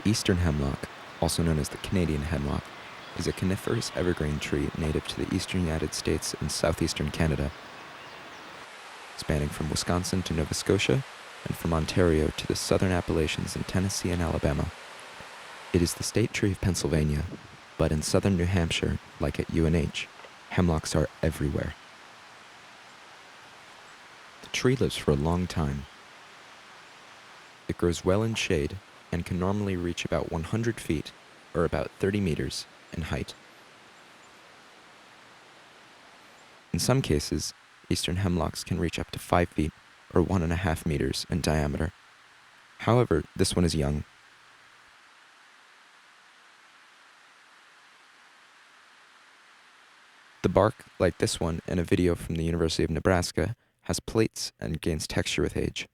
The eastern hemlock, also known as the Canadian hemlock, is a coniferous evergreen tree native to the eastern United States and southeastern Canada, spanning from Wisconsin to Nova Scotia and from Ontario to the southern Appalachians in Tennessee and Alabama. It is the state tree of Pennsylvania, but in southern New Hampshire, like at UNH, hemlocks are everywhere. The tree lives for a long time. It grows well in shade and can normally reach about 100 feet, or about 30 meters, in height. In some cases, eastern hemlocks can reach up to 5 feet, or 1.5 meters, in diameter. However, this one is young. The bark, like this one in a video from the University of Nebraska, has plates and gains texture with age.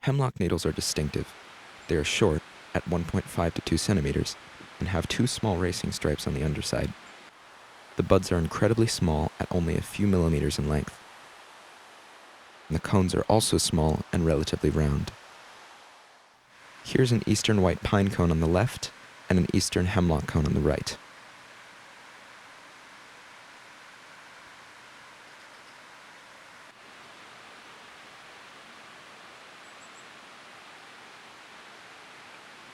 Hemlock needles are distinctive. They are short, at 1.5 to 2 centimeters, and have 2 small racing stripes on the underside. The buds are incredibly small at only a few millimeters in length. And the cones are also small and relatively round. Here's an eastern white pine cone on the left and an eastern hemlock cone on the right.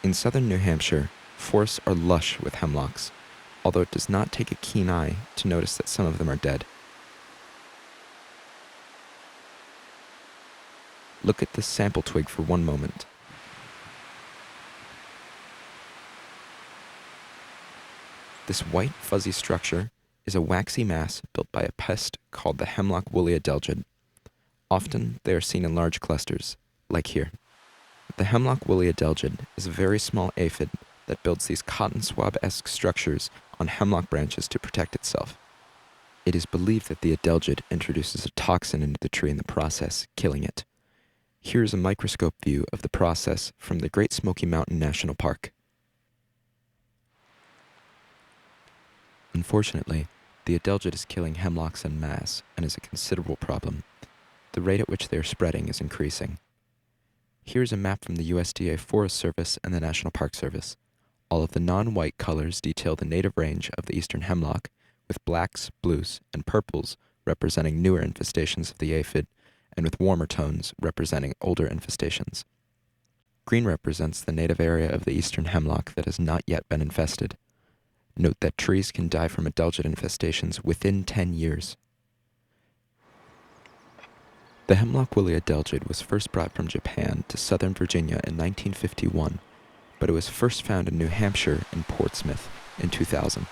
In southern New Hampshire, forests are lush with hemlocks, although it does not take a keen eye to notice that some of them are dead. Look at this sample twig for one moment. This white, fuzzy structure is a waxy mass built by a pest called the hemlock woolly adelgid. Often, they are seen in large clusters, like here. The hemlock woolly adelgid is a very small aphid that builds these cotton swab-esque structures on hemlock branches to protect itself. It is believed that the adelgid introduces a toxin into the tree in the process, killing it. Here is a microscope view of the process from the Great Smoky Mountain National Park. Unfortunately, the adelgid is killing hemlocks en masse and is a considerable problem. The rate at which they are spreading is increasing. Here's a map from the USDA Forest Service and the National Park Service. All of the non-white colors detail the native range of the eastern hemlock, with blacks, blues, and purples representing newer infestations of the aphid, and with warmer tones representing older infestations. Green represents the native area of the eastern hemlock that has not yet been infested. Note that trees can die from adelgid infestations within 10 years. The hemlock woolly adelgid was first brought from Japan to southern Virginia in 1951, but it was first found in New Hampshire in Portsmouth in 2000.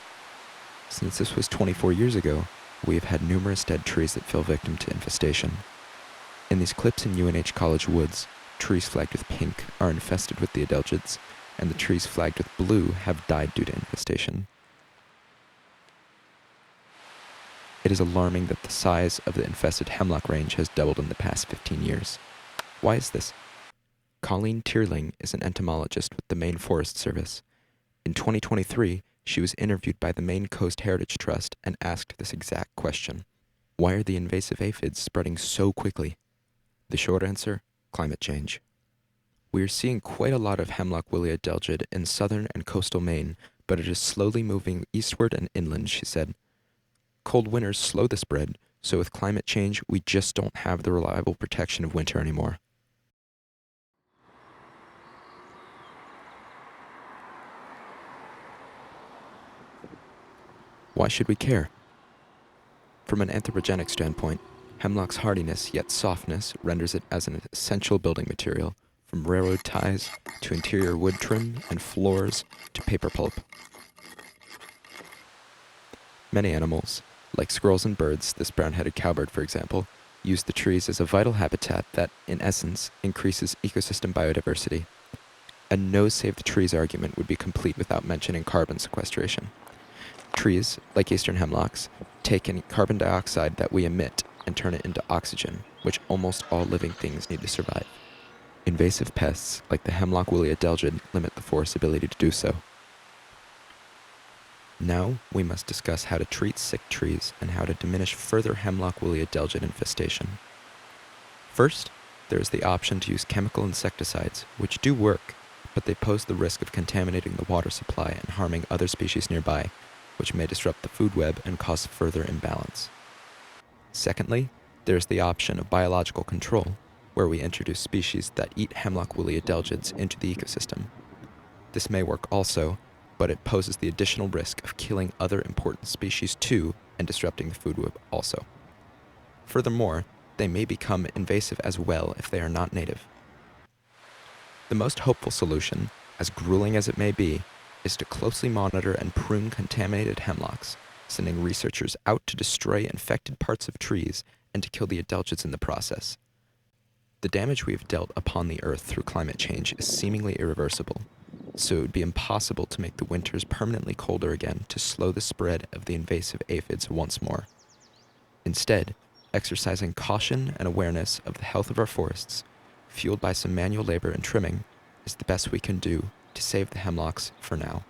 Since this was 24 years ago, we have had numerous dead trees that fell victim to infestation. In these clips in UNH College woods, trees flagged with pink are infested with the adelgids, and the trees flagged with blue have died due to infestation. It is alarming that the size of the infested hemlock range has doubled in the past 15 years. Why is this? Colleen Tierling is an entomologist with the Maine Forest Service. In 2023, she was interviewed by the Maine Coast Heritage Trust and asked this exact question. Why are the invasive aphids spreading so quickly? The short answer, climate change. We are seeing quite a lot of hemlock woolly adelgid in southern and coastal Maine, but it is slowly moving eastward and inland, she said. Cold winters slow the spread, so with climate change, we just don't have the reliable protection of winter anymore. Why should we care? From an anthropogenic standpoint, hemlock's hardiness yet softness renders it as an essential building material, from railroad ties to interior wood trim and floors to paper pulp. Many animals, like squirrels and birds, this brown-headed cowbird for example, use the trees as a vital habitat that, in essence, increases ecosystem biodiversity. A no save the trees argument would be complete without mentioning carbon sequestration. Trees, like eastern hemlocks, take in carbon dioxide that we emit and turn it into oxygen, which almost all living things need to survive. Invasive pests, like the hemlock woolly adelgid, limit the forest's ability to do so. Now, we must discuss how to treat sick trees and how to diminish further hemlock woolly adelgid infestation. First, there is the option to use chemical insecticides, which do work, but they pose the risk of contaminating the water supply and harming other species nearby, which may disrupt the food web and cause further imbalance. Secondly, there is the option of biological control, where we introduce species that eat hemlock woolly adelgids into the ecosystem. This may work also, but it poses the additional risk of killing other important species too and disrupting the food web also. Furthermore, they may become invasive as well if they are not native. The most hopeful solution, as grueling as it may be, is to closely monitor and prune contaminated hemlocks, sending researchers out to destroy infected parts of trees and to kill the adelgids in the process. The damage we have dealt upon the Earth through climate change is seemingly irreversible, so it would be impossible to make the winters permanently colder again to slow the spread of the invasive aphids once more. Instead, exercising caution and awareness of the health of our forests, fueled by some manual labor and trimming, is the best we can do to save the hemlocks for now.